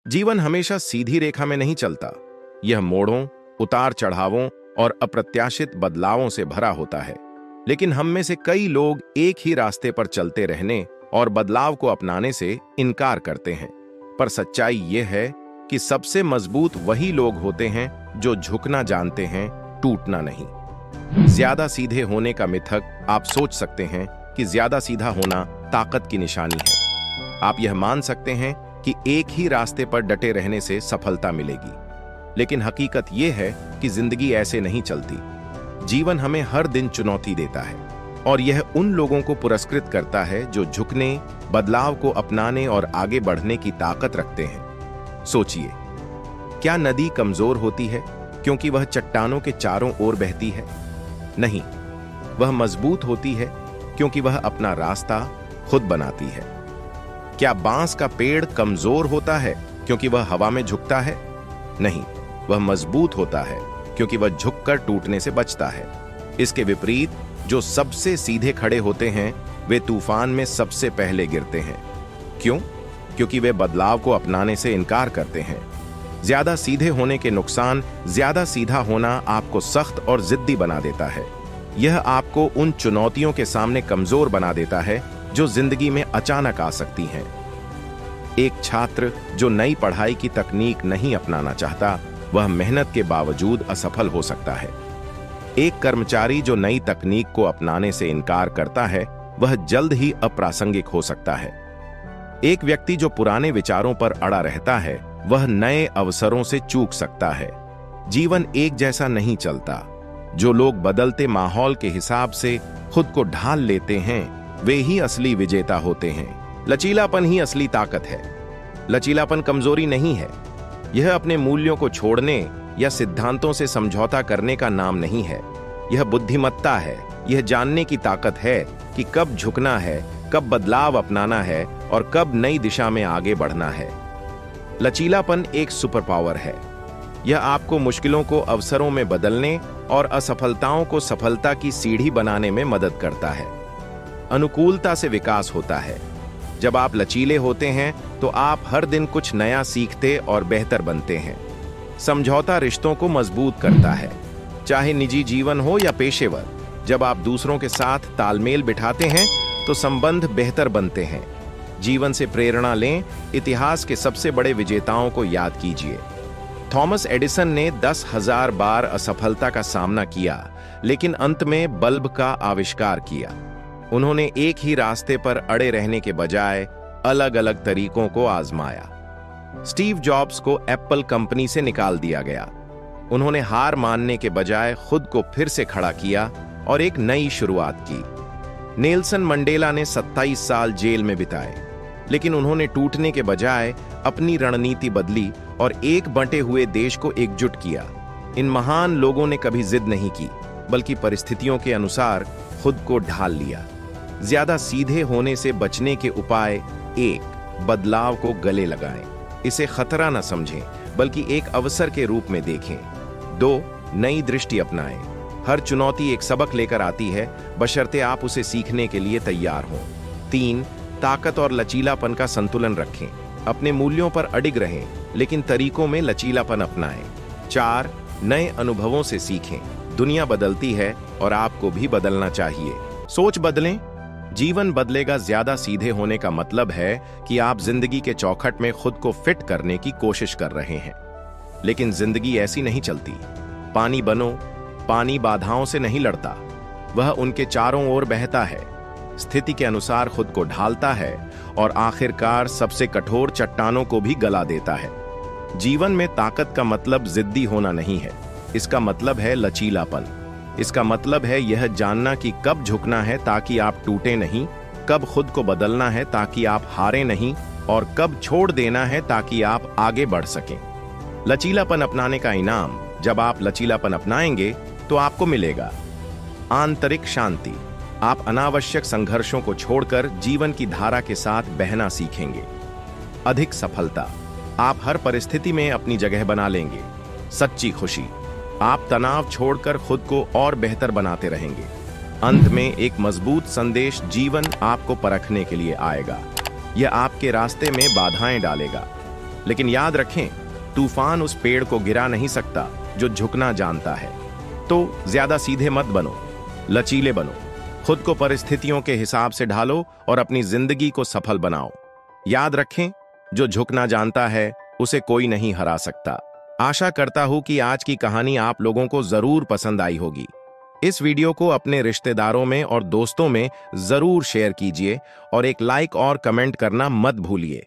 जीवन हमेशा सीधी रेखा में नहीं चलता। यह मोड़ों, उतार चढ़ावों और अप्रत्याशित बदलावों से भरा होता है। लेकिन हम में से कई लोग एक ही रास्ते पर चलते रहने और बदलाव को अपनाने से इनकार करते हैं। पर सच्चाई यह है कि सबसे मजबूत वही लोग होते हैं जो झुकना जानते हैं, टूटना नहीं। ज्यादा सीधे होने का मिथक आप सोच सकते हैं कि ज्यादा सीधा होना ताकत की निशानी है। आप यह मान सकते हैं कि एक ही रास्ते पर डटे रहने से सफलता मिलेगी। लेकिन हकीकत यह है कि जिंदगी ऐसे नहीं चलती। जीवन हमें हर दिन चुनौती देता है और यह उन लोगों को पुरस्कृत करता है जो झुकने, बदलाव को अपनाने और आगे बढ़ने की ताकत रखते हैं। सोचिए, क्या नदी कमजोर होती है क्योंकि वह चट्टानों के चारों ओर बहती है? नहीं, वह मजबूत होती है क्योंकि वह अपना रास्ता खुद बनाती है। क्या बांस का पेड़ कमजोर होता है क्योंकि वह हवा में झुकता है? नहीं, वह मजबूत होता है क्योंकि वह झुककर टूटने से बचता है। इसके विपरीत, जो सबसे सीधे खड़े होते हैं वे तूफान में सबसे पहले गिरते हैं। क्यों? क्योंकि वे बदलाव को अपनाने से इनकार करते हैं। ज्यादा सीधे होने के नुकसान: ज्यादा सीधा होना आपको सख्त और जिद्दी बना देता है। यह आपको उन चुनौतियों के सामने कमजोर बना देता है जो जिंदगी में अचानक आ सकती हैं। एक छात्र जो नई पढ़ाई की तकनीक नहीं अपनाना चाहता, वह मेहनत के बावजूद असफल हो सकता है। एक कर्मचारी जो नई तकनीक को अपनाने से इनकार करता है, वह जल्द ही अप्रासंगिक हो सकता है। एक व्यक्ति जो पुराने विचारों पर अड़ा रहता है, वह नए अवसरों से चूक सकता है। जीवन एक जैसा नहीं चलता। जो लोग बदलते माहौल के हिसाब से खुद को ढाल लेते हैं, वे ही असली विजेता होते हैं। लचीलापन ही असली ताकत है। लचीलापन कमजोरी नहीं है। यह अपने मूल्यों को छोड़ने या सिद्धांतों से समझौता करने का नाम नहीं है। यह बुद्धिमत्ता है। यह जानने की ताकत है कि कब झुकना है, कब बदलाव अपनाना है और कब नई दिशा में आगे बढ़ना है। लचीलापन एक सुपर पावर है। यह आपको मुश्किलों को अवसरों में बदलने और असफलताओं को सफलता की सीढ़ी बनाने में मदद करता है। अनुकूलता से विकास होता है। जब आप लचीले होते हैं तो आप हर दिन कुछ नया सीखते और बेहतर बनते हैं। समझौता रिश्तों को मजबूत करता है, चाहे निजी जीवन हो या पेशेवर। जब आप दूसरों के साथ तालमेल बिठाते हैं तो संबंध बेहतर बनते हैं। जीवन से प्रेरणा लें। इतिहास के सबसे बड़े विजेताओं को याद कीजिए। थॉमस एडिसन ने 10,000 बार असफलता का सामना किया, लेकिन अंत में बल्ब का आविष्कार किया। उन्होंने एक ही रास्ते पर अड़े रहने के बजाय अलग अलग तरीकों को आजमाया। स्टीव जॉब्स को एप्पल कंपनी से निकाल दिया गया। उन्होंने हार मानने के बजाय खुद को फिर से खड़ा किया और एक नई शुरुआत की। नेल्सन मंडेला ने 27 साल जेल में बिताए, लेकिन उन्होंने टूटने के बजाय अपनी रणनीति बदली और एक बंटे हुए देश को एकजुट किया। इन महान लोगों ने कभी जिद नहीं की, बल्कि परिस्थितियों के अनुसार खुद को ढाल लिया। ज्यादा सीधे होने से बचने के उपाय: 1. बदलाव को गले लगाएं। इसे खतरा न समझें, बल्कि एक अवसर के रूप में देखें। 2. नई दृष्टि अपनाएं। हर चुनौती एक सबक लेकर आती है, बशर्ते आप उसे सीखने के लिए तैयार हों। 3. ताकत और लचीलापन का संतुलन रखें। अपने मूल्यों पर अडिग रहें, लेकिन तरीकों में लचीलापन अपनाएं। 4. नए अनुभवों से सीखें। दुनिया बदलती है और आपको भी बदलना चाहिए। सोच बदलें, जीवन बदलेगा। ज्यादा सीधे होने का मतलब है कि आप जिंदगी के चौखट में खुद को फिट करने की कोशिश कर रहे हैं। लेकिन जिंदगी ऐसी नहीं चलती। पानी बनो। पानी बाधाओं से नहीं लड़ता, वह उनके चारों ओर बहता है, स्थिति के अनुसार खुद को ढालता है और आखिरकार सबसे कठोर चट्टानों को भी गला देता है। जीवन में ताकत का मतलब जिद्दी होना नहीं है। इसका मतलब है लचीलापन। इसका मतलब है यह जानना कि कब झुकना है ताकि आप टूटे नहीं, कब खुद को बदलना है ताकि आप हारे नहीं, और कब छोड़ देना है ताकि आप आगे बढ़ सकें। लचीलापन अपनाने का इनाम: जब आप लचीलापन अपनाएंगे तो आपको मिलेगा आंतरिक शांति। आप अनावश्यक संघर्षों को छोड़कर जीवन की धारा के साथ बहना सीखेंगे। अधिक सफलता: आप हर परिस्थिति में अपनी जगह बना लेंगे। सच्ची खुशी: आप तनाव छोड़कर खुद को और बेहतर बनाते रहेंगे। अंत में एक मजबूत संदेश: जीवन आपको परखने के लिए आएगा। यह आपके रास्ते में बाधाएं डालेगा, लेकिन याद रखें, तूफान उस पेड़ को गिरा नहीं सकता जो झुकना जानता है। तो ज्यादा सीधे मत बनो, लचीले बनो, खुद को परिस्थितियों के हिसाब से ढालो और अपनी जिंदगी को सफल बनाओ। याद रखें, जो झुकना जानता है उसे कोई नहीं हरा सकता। आशा करता हूं कि आज की कहानी आप लोगों को जरूर पसंद आई होगी। इस वीडियो को अपने रिश्तेदारों में और दोस्तों में जरूर शेयर कीजिए और एक लाइक और कमेंट करना मत भूलिए।